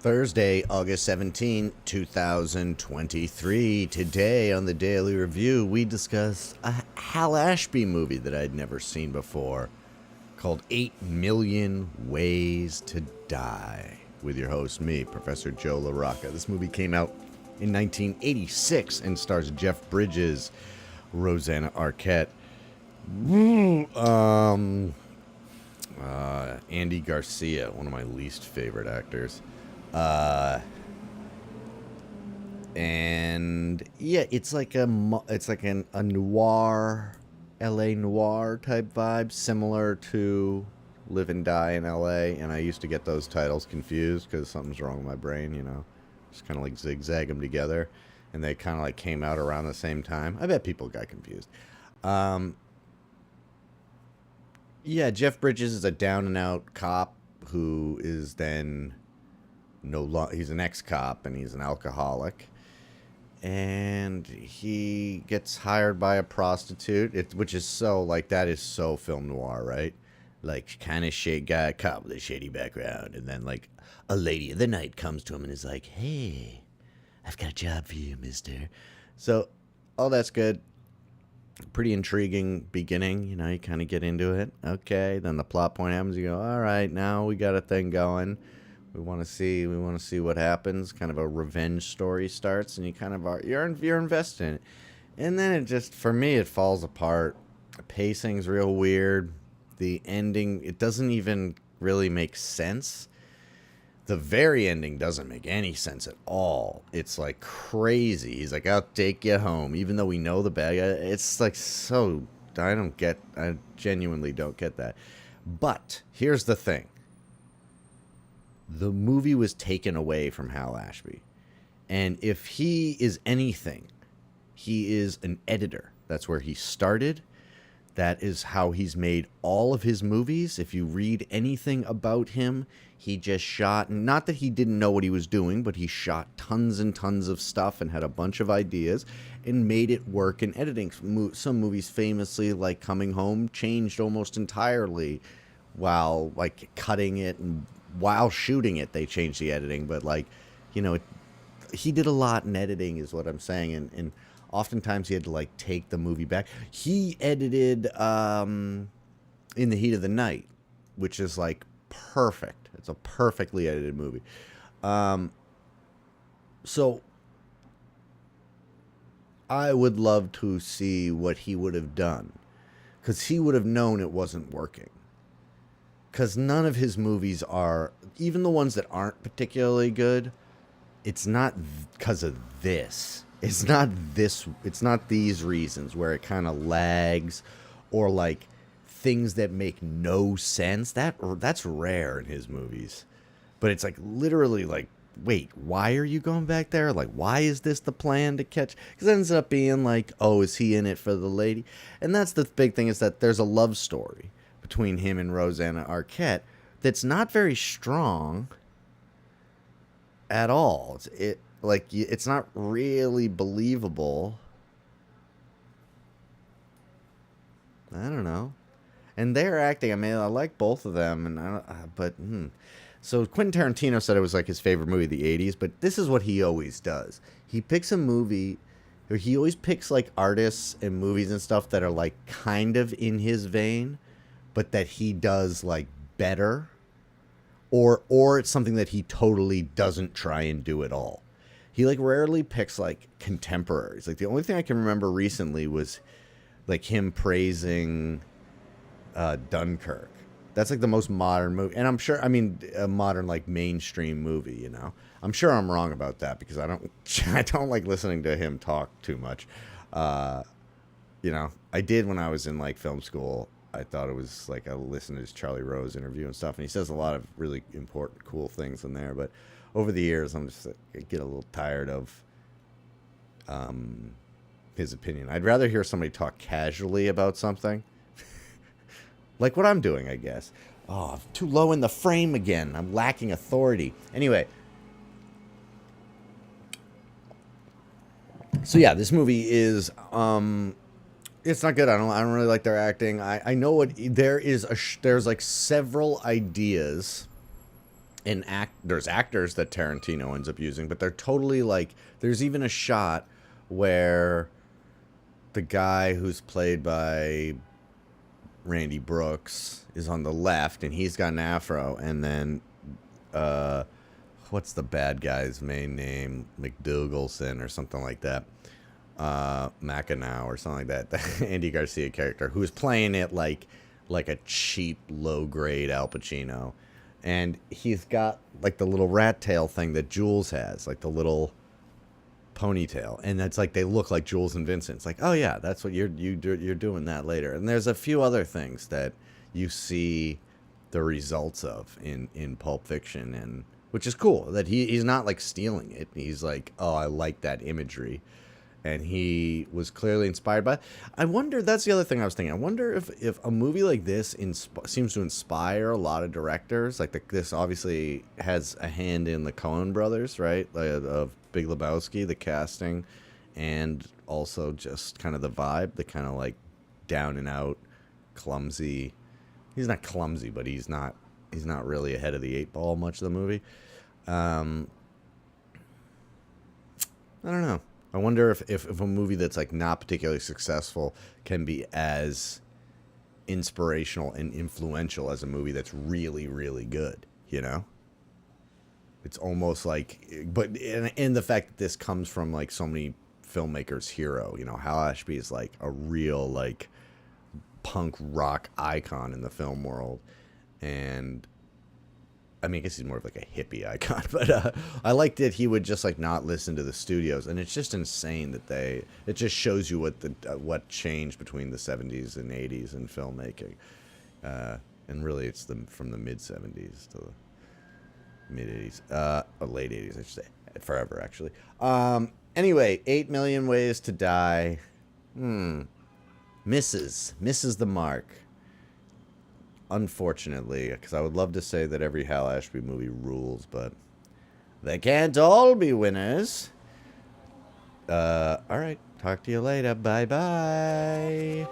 Thursday, August 17, 2023. Today on the Daily Review, we discuss a Hal Ashby movie that I'd never seen before called 8 Million Ways to Die with your host, me, Professor Joe LaRocca. This movie came out in 1986 and stars Jeff Bridges, Rosanna Arquette, Andy Garcia, one of my least favorite actors. And yeah, it's like a noir, LA noir type vibe, similar to Live and Die in LA. And I used to get those titles confused because something's wrong with my brain, just kind of like zigzag them together, and they kind of like came out around the same time. I bet people got confused. Yeah, Jeff Bridges is a down and out cop who is then he's an ex-cop and he's an alcoholic, and he gets hired by a prostitute, which is so like, that is so film noir, right? Like, kind of shady guy, cop with a shady background, and then like a lady of the night comes to him and is like, hey, I've got a job for you, mister. So all that's good. Pretty intriguing beginning, you kind of get into it. Okay, then the plot point happens. You go, all right, now we got a thing going. We want to see what happens. Kind of a revenge story starts, and you kind of are you're invested in it. And then it just, for me, it falls apart. The pacing's real weird. The ending, it doesn't even really make sense. The very ending doesn't make any sense at all. It's like crazy. He's like, I'll take you home, even though we know the bad guy. It's like, so I genuinely don't get that. But here's the thing. The movie was taken away from Hal Ashby. And if he is anything, he is an editor. That's where he started. That is how he's made all of his movies. If you read anything about him, he just shot, not that he didn't know what he was doing, but he shot tons and tons of stuff and had a bunch of ideas and made it work in editing. Some movies famously, like Coming Home, changed almost entirely while like cutting it, and while shooting it, they changed the editing. But like, he did a lot in editing is what I'm saying. And oftentimes he had to like take the movie back. He edited In the Heat of the Night, which is like perfect. It's a perfectly edited movie. So I would love to see what he would have done, because he would have known it wasn't working. Because none of his movies are, even the ones that aren't particularly good, it's not because of this. It's not these reasons where it kind of lags, or like things that make no sense. That's rare in his movies. But it's like literally like, wait, why are you going back there? Like, why is this the plan to catch? Because it ends up being like, oh, is he in it for the lady? And that's the big thing, is that there's a love story between him and Rosanna Arquette that's not very strong at all. It's not really believable. I don't know. And their acting, I mean, I like both of them, and So Quentin Tarantino said it was like his favorite movie of the 80s, but this is what he always does. He picks a movie, or he always picks like artists and movies and stuff that are like kind of in his vein, but that he does like better, or it's something that he totally doesn't try and do at all. He like rarely picks like contemporaries. Like the only thing I can remember recently was like him praising Dunkirk. That's like the most modern movie, and I'm sure, I mean, a modern like mainstream movie. I'm sure I'm wrong about that, because I don't like listening to him talk too much. I did when I was in like film school. I thought it was like, I listened to his Charlie Rose interview and stuff, and he says a lot of really important, cool things in there. But over the years, I get a little tired of his opinion. I'd rather hear somebody talk casually about something, like what I'm doing, I guess. Oh, I'm too low in the frame again. I'm lacking authority. Anyway, so yeah, this movie is it's not good. I don't really like their acting. I know what there is. There's like several ideas And there's actors that Tarantino ends up using, but they're totally like, there's even a shot where the guy who's played by Randy Brooks is on the left and he's got an afro, and then uh what's the bad guy's main name, McDougalson or something like that, Mackinac or something like that, the Andy Garcia character who's playing it like a cheap low grade Al Pacino, and he's got like the little rat tail thing that Jules has, like the little ponytail, and that's like they look like Jules and Vincent. It's like, oh yeah, that's what you're doing that later. And there's a few other things that you see the results of in Pulp Fiction, and which is cool that he's not like stealing it. He's like, oh, I like that imagery, and he was clearly inspired by it. I wonder, that's the other thing I was thinking. I wonder if a movie like this seems to inspire a lot of directors. Like this obviously has a hand in the Coen brothers, right? Of Big Lebowski, the casting, and also just kind of the vibe, the kind of like down and out, clumsy. He's not clumsy, but he's not really ahead of the eight ball much of the movie. I don't know. I wonder if a movie that's like not particularly successful can be as inspirational and influential as a movie that's really, really good, you know? It's almost like, but in the fact that this comes from like so many filmmakers' hero, you know, Hal Ashby is like a real like punk rock icon in the film world. And I mean, I guess he's more of like a hippie icon, but I liked that he would just like not listen to the studios, and it's just insane that it just shows you what changed between the 70s and 80s in filmmaking, and really it's from the mid 70s to the mid 80s, or late 80s, I should say, forever actually. Anyway, 8 Million Ways to Die, misses the mark. Unfortunately, because I would love to say that every Hal Ashby movie rules, but they can't all be winners. All right. Talk to you later. Bye-bye.